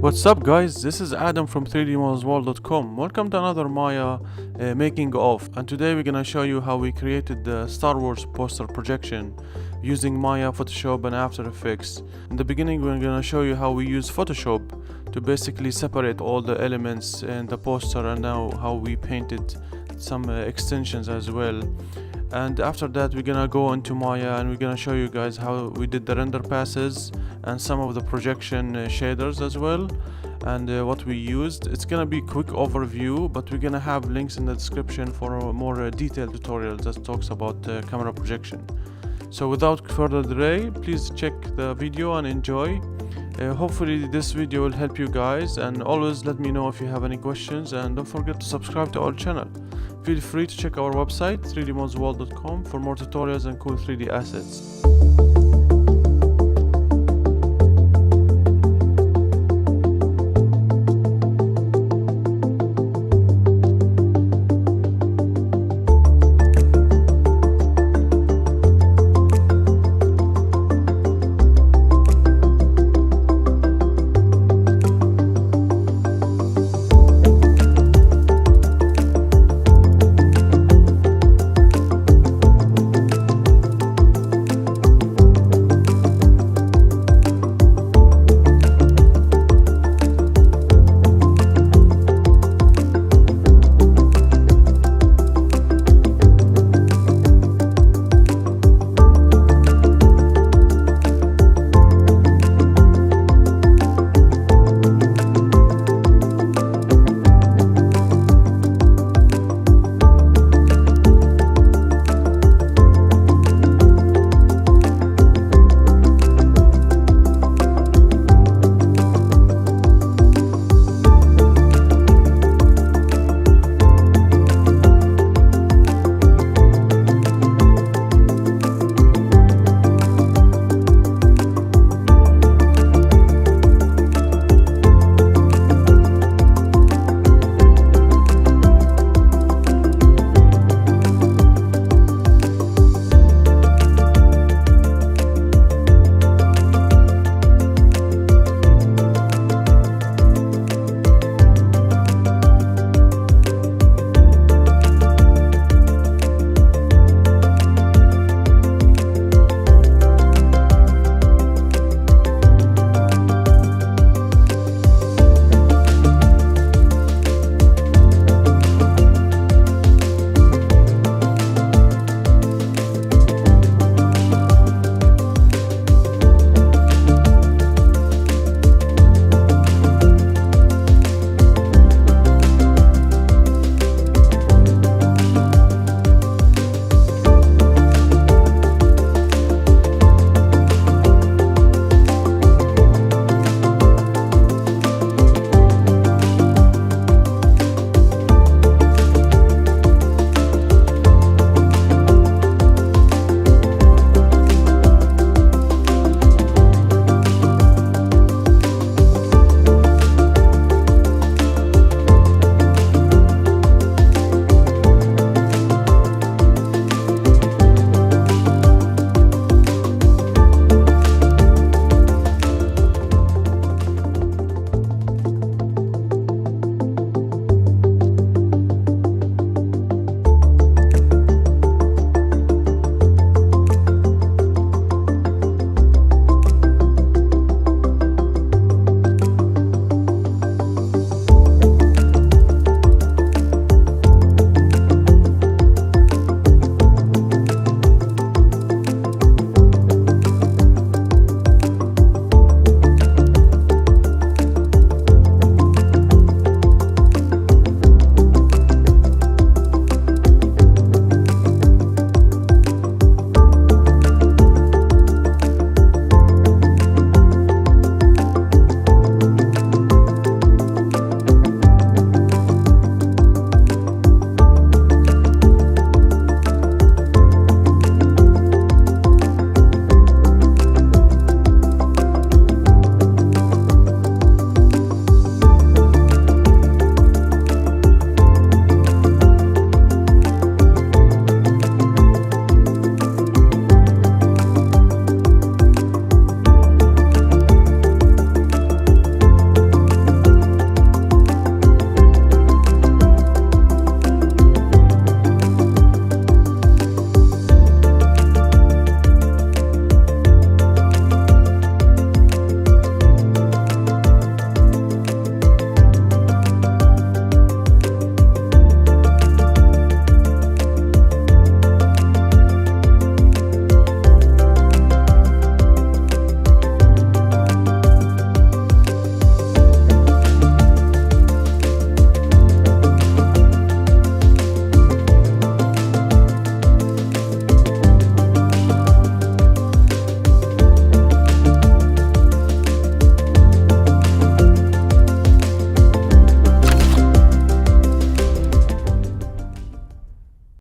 What's up guys, this is Adam from 3dmodelsworld.com. Welcome to another Maya making of, and today we're gonna show you how we created the Star Wars poster projection using Maya, Photoshop and After Effects. In the beginning we're gonna show you how we use Photoshop to basically separate all the elements in the poster, and now how we painted some extensions as well. And after that we're gonna go into Maya and we're gonna show you guys how we did the render passes and some of the projection shaders as well, and what we used. It's gonna be a quick overview, but we're gonna have links in the description for a more detailed tutorial that talks about camera projection. So without further delay, please check the video and enjoy. Hopefully this video will help you guys, and always let me know if you have any questions, and don't forget to subscribe to our channel. Feel free to check our website 3dmodelsworld.com for more tutorials and cool 3D assets.